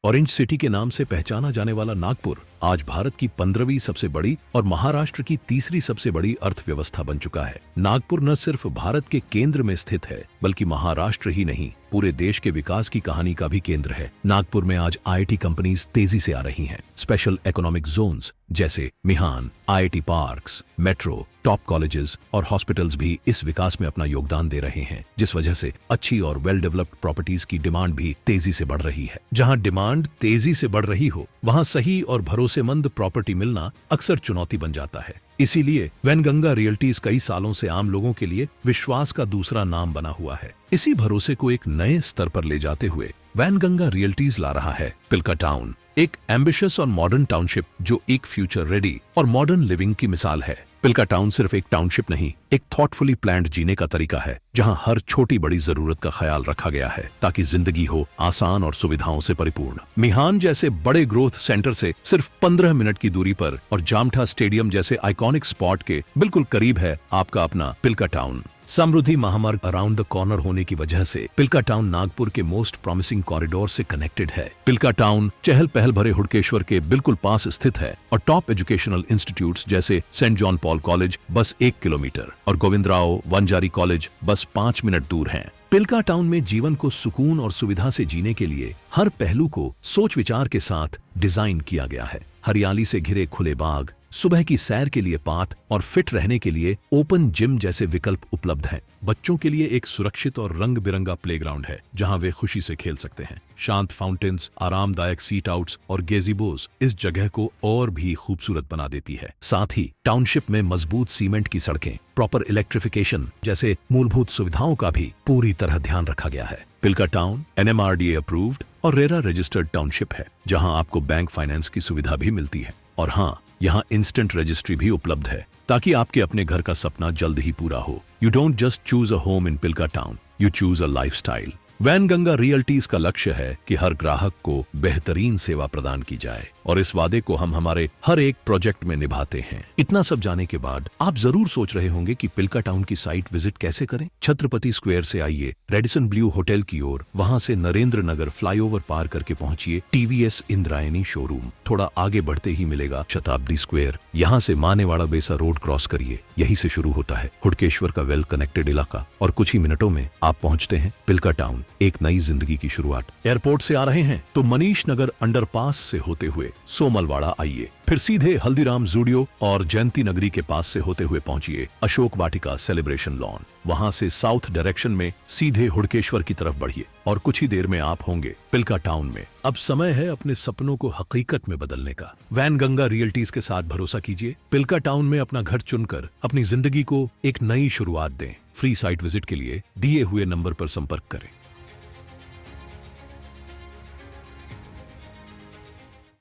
Orange city के नाम से पहचाना जाने वाला नागपुर आज भारत की 15वीं सबसे बड़ी और महाराष्ट्र की तीसरी सबसे बड़ी अर्थव्यवस्था बन चुका है। नागपुर न सिर्फ भारत के केंद्र में स्थित है, बल्कि महाराष्ट्र ही नहीं, पूरे देश के विकास की कहानी का भी केंद्र है। नागपुर में आज आईआईटी कंपनीज तेजी से आ रही हैं। स्पेशल इकोनॉमिक जोन्स जैसे Mihan, IIT parks, metro, top colleges और हॉस्पिटल्स भी इस विकास में अपना योगदान दे रहे हैं, जिस वजह से अच्छी और वेल डेवलप्ड प्रॉपर्टीज की डिमांड भी तेजी से बढ़ रही है। जहां डिमांड तेजी से बढ़ रही हो, वहां सही और भरोसेमंद प्रॉपर्टी मिलना अक्सर चुनौती बन जाता है। इसीलिए वैनगंगा रियल्टीज कई सालों से आम लोगों के लिए विश्वास का दूसरा नाम बना हुआ है। इसी भरोसे को एक नए स्तर पर ले जाते हुए वैनगंगा रियल्टीज ला रहा है पिल्का टाउन, एक एम्बिशियस और मॉडर्न टाउनशिप जो एक फ्यूचर रेडी और मॉडर्न लिविंग की मिसाल है। पिल्का टाउन सिर्फ एक टाउनशिप नहीं, एक थॉटफुली प्लान्ड जीने का तरीका है, जहां हर छोटी बड़ी जरूरत का ख्याल रखा गया है ताकि जिंदगी हो आसान और सुविधाओं से परिपूर्ण। मिहान जैसे बड़े ग्रोथ सेंटर से सिर्फ 15 मिनट की दूरी पर और जामठा स्टेडियम जैसे आइकॉनिक स्पॉट के बिल्कुल करीब है आपका अपना पिल्का टाउन। समृद्धि महामार्ग अराउंड द कॉर्नर होने की वजह से पिल्का टाउन नागपुर के मोस्ट प्रॉमिसिंग कॉरिडोर से कनेक्टेड है। पिल्का टाउन चहल पहल भरे हुडकेश्वर के बिल्कुल पास स्थित है और टॉप एजुकेशनल इंस्टीट्यूट्स जैसे सेंट जॉन पॉल कॉलेज बस 1 किलोमीटर और गोविंदराव वंजारी कॉलेज बस 5 मिनट दूर हैं। पिल्का टाउन में जीवन को सुकून और सुविधा से जीने के लिए हर पहलू को सोच विचार के साथ डिजाइन किया गया है। हरियाली से घिरे खुले बाग, सुबह की सैर के लिए पार्क और फिट रहने के लिए ओपन जिम जैसे विकल्प उपलब्ध हैं। बच्चों के लिए एक सुरक्षित और रंग बिरंगा प्लेग्राउंड है जहां वे खुशी से खेल सकते हैं। शांत फाउंटेन्स, आरामदायक सीट आउट्स और गेजीबोज इस जगह को और भी खूबसूरत बना देती है। साथ ही टाउनशिप में मजबूत सीमेंट की सड़कें, प्रॉपर इलेक्ट्रिफिकेशन जैसे मूलभूत सुविधाओं का भी पूरी तरह ध्यान रखा गया है। पिल्का टाउन एनएमआरडीए अप्रूव्ड और रेरा रजिस्टर्ड टाउनशिप है, जहां आपको बैंक फाइनेंस की सुविधा भी मिलती है। और हाँ, यहाँ इंस्टेंट रजिस्ट्री भी उपलब्ध है ताकि आपके अपने घर का सपना जल्द ही पूरा हो। You don't just choose a home in Pilka town, you choose a lifestyle. Wainganga realties का लक्ष्य है कि हर ग्राहक को बेहतरीन सेवा प्रदान की जाए और इस वादे को हम हमारे हर एक प्रोजेक्ट में निभाते हैं। इतना सब जाने के बाद आप जरूर सोच रहे होंगे कि पिल्का टाउन की साइट विजिट कैसे करें। छत्रपति स्क्वायर से आइए रेडिसन ब्लू होटल की ओर, वहां से नरेंद्र नगर फ्लाईओवर पार करके पहुंचिए टीवीएस इंद्रायणी शोरूम। थोड़ा आगे बढ़ते ही मिलेगा शताब्दी स्क्वायर। यहाँ से मानेवाड़ा बेसा रोड क्रॉस करिए, यही से शुरू होता है हुडकेश्वर का वेल कनेक्टेड इलाका और कुछ ही मिनटों में आप पहुंचते हैं पिल्का टाउन, एक नई जिंदगी की शुरुआत। एयरपोर्ट से आ रहे हैं तो मनीष नगर अंडरपास से होते हुए सोमलवाड़ा आइए, फिर सीधे हल्दीराम जूडियो और जयंती नगरी के पास से होते हुए पहुंचिए अशोक वाटिका सेलिब्रेशन लॉन। वहां से साउथ डायरेक्शन में सीधे हुडकेश्वर की तरफ बढ़िए और कुछ ही देर में आप होंगे पिल्का टाउन में। अब समय है अपने सपनों को हकीकत में बदलने का। वैनगंगा रियल्टीज के साथ भरोसा कीजिए, पिल्का टाउन में अपना घर चुनकर अपनी जिंदगी को एक नई शुरुआत दें। फ्री साइट विजिट के लिए दिए हुए नंबर पर संपर्क करें।